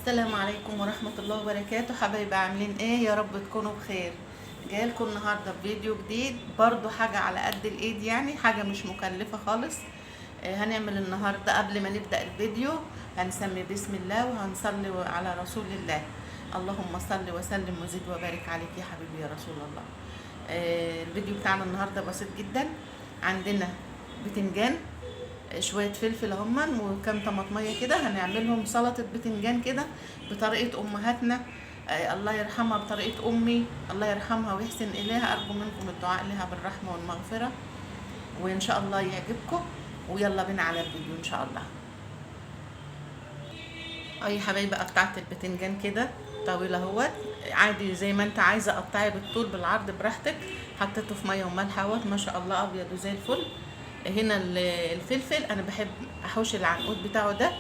السلام عليكم ورحمة الله وبركاته. حبايبي عاملين ايه؟ يا رب تكونوا بخير. جاي لكم النهارده بفيديو جديد، برضو حاجة على قد الايد، يعني حاجة مش مكلفة خالص. هنعمل النهارده قبل ما نبدأ الفيديو هنسمي بسم الله وهنصلي على رسول الله. اللهم صل وسلم وزد وبارك عليك يا حبيبي يا رسول الله. الفيديو بتاعنا النهارده بسيط جدا. عندنا بتنجان، شويه فلفل هما وكام طماطميه كده، هنعملهم سلطه بتنجان كده بطريقه امهاتنا. الله يرحمها، بطريقه امي الله يرحمها ويحسن اليها. ارجو منكم الدعاء لها بالرحمه والمغفره، وان شاء الله يعجبكم. ويلا بينا على الفيديو ان شاء الله. اي حبايبي، قطعت البتنجان كده طويل اهوت، عادي زي ما انت عايزه قطعي بالطول بالعرض براحتك. حطيته في ميه وملح اهوت، ما شاء الله ابيض وزي الفل. هنا الفلفل انا بحب احوش العنقود بتاعه ده،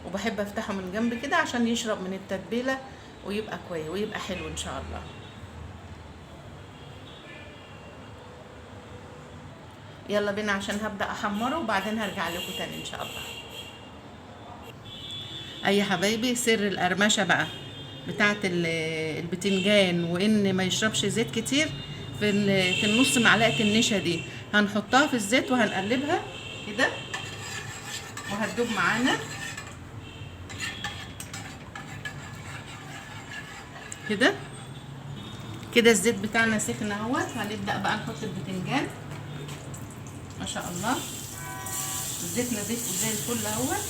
وبحب افتحه من جنب كده عشان يشرب من التتبيله ويبقى كويس ويبقى حلو ان شاء الله. يلا بينا عشان هبدا احمره وبعدين هرجع لكم تاني ان شاء الله. اي حبايبي، سر القرمشه بقى بتاعه البتنجان وان ما يشربش زيت كتير، في النص معلقه النشا دي هنحطها في الزيت وهنقلبها كده وهتدوب معانا كده كده. الزيت بتاعنا سخن اهوت، هنبدا بقى نحط البتنجان. ما شاء الله الزيت نضيف وزي الفل اهوت.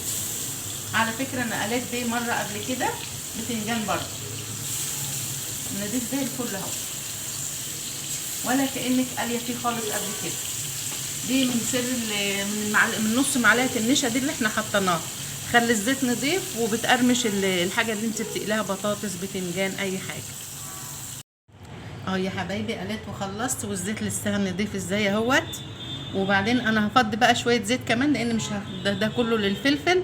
على فكره انا قليت دي مره قبل كده بتنجان برضه نضيف زي الفل اهو، ولا كانك قاليه فيه خالص قبل كده. دي من سر من نص معلقه النشا دي اللي احنا حطيناها، خلي الزيت نضيف وبتقرمش الحاجه اللي انت بتقليها، بطاطس بتنجان اي حاجه. اهو يا حبايبي قليت وخلصت، والزيت لسه نضيف ازاي اهوت. وبعدين انا هفضي بقى شويه زيت كمان، لان مش ده كله للفلفل.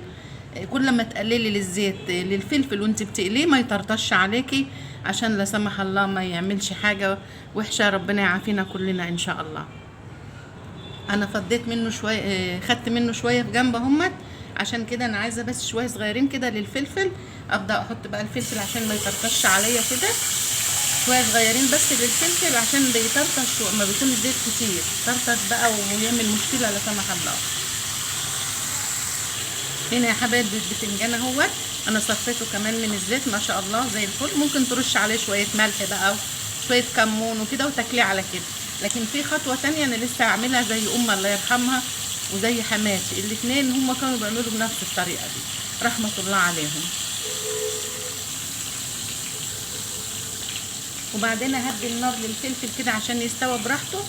كل ما تقللي للزيت للفلفل وانت بتقليه ما يطرطش عليكي، عشان لا سمح الله ما يعملش حاجه وحشه. ربنا يعافينا كلنا ان شاء الله. انا فضيت منه شويه، خدت منه شويه في جنب اهمت، عشان كده انا عايزه بس شويه صغيرين كده للفلفل. ابدا احط بقى الفلفل عشان ما يطرطش عليا كده، شويه صغيرين بس للفلفل عشان بيطرطش ما بيكون الزيت كتير، طرطش بقى ويعمل مشكله لا سمح الله. هنا يا حبايبي البتنجان اهوت، انا صفيته كمان من الزيت ما شاء الله زي الفل. ممكن ترش عليه شويه ملح بقى وشويه كمون وكده وتاكليه على كده. لكن في خطوه تانية انا لسه هعملها زي الله يرحمها وزي حماتي، الاتنين هما كانوا بيعملوا بنفس الطريقه دي رحمه الله عليهم. وبعدين اهدي النار للفلفل كده عشان يستوى براحته،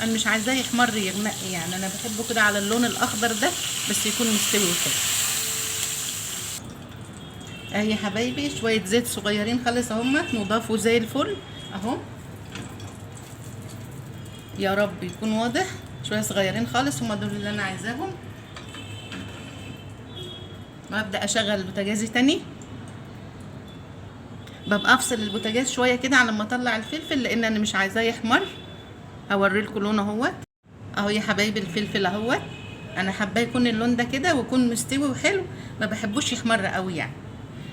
انا مش عايزاه يحمر يغمق، يعني انا بحبه كده على اللون الاخضر ده بس يكون مستوي كده. اهي يا حبايبي شويه زيت صغيرين خالص اهمت نضافوا زي الفل اهو. يا رب يكون واضح، شويه صغيرين خالص هما دول اللي انا عايزاهم. وابدا اشغل البوتاجاز تاني، ببقى افصل البوتاجاز شويه كده على ما اطلع الفلفل لان انا مش عايزاه يحمر. هوريلكم لونه اهوت. اهو يا حبايبي الفلفل اهوت، انا حابه يكون اللون ده كده ويكون مستوي وحلو، ما بحبوش يحمر قوي يعني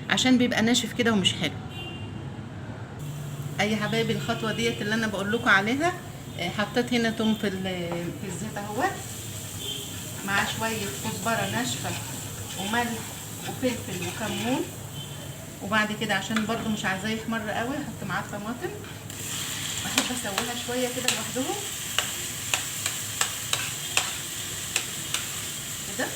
عشان بيبقى ناشف كده ومش حلو. اي حبايبي الخطوه ديت اللي انا بقول لكم عليها، حطيت هنا توم في الزيت اهوت مع شويه كزبره ناشفه وملح وفلفل وكمون. وبعد كده عشان برضو مش عايزاه يحمر قوي احط معاه طماطم، بحب اسويها شويه كده لوحدهم كده.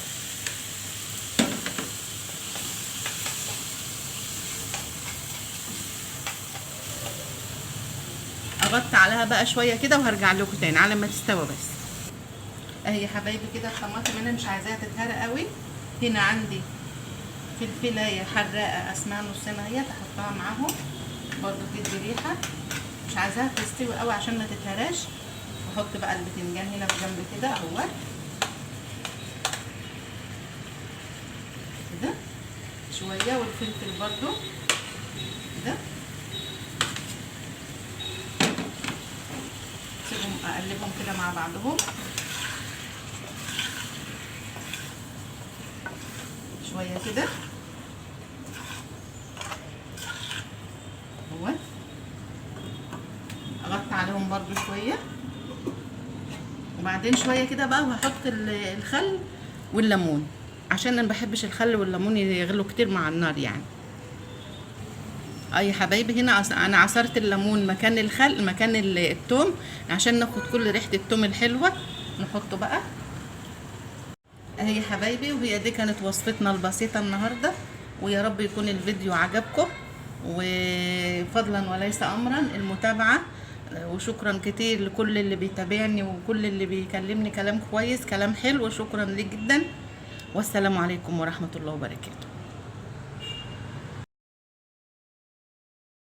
اغطي عليها بقى شويه كده وهرجع لكم تاني على ما تستوي بس. اهي يا حبايبي كده الطماطم انا مش عايزاها تتهرى قوي. هنا عندي فلفلايه حراقه اسمها نصنا هي، تحطها معاهم برضو تدي ريحه. مش عايزاها تستوي قوي عشان ما تتهراش. واحط بقى البتنجان هنا في جنب كده اهوت كده شويه، والفلفل برضو كده. سيبهم اقلبهم كده مع بعضهم شويه كده. عليهم برضو شويه، وبعدين شويه كده بقى وهحط الخل والليمون، عشان انا ما بحبش الخل والليمون يغلوا كتير مع النار يعني. اي حبايبي، هنا انا عصرت الليمون مكان الخل مكان التوم، عشان ناخد كل ريحه التوم الحلوه. نحطه بقى اهي حبايبي. وهي دي كانت وصفتنا البسيطه النهارده، ويا رب يكون الفيديو عجبكم، وفضلا وليس امرا المتابعه. وشكرا كتير لكل اللي بيتابعني وكل اللي بيكلمني كلام كويس كلام حلو، وشكرا ليه جدا. والسلام عليكم ورحمه الله وبركاته.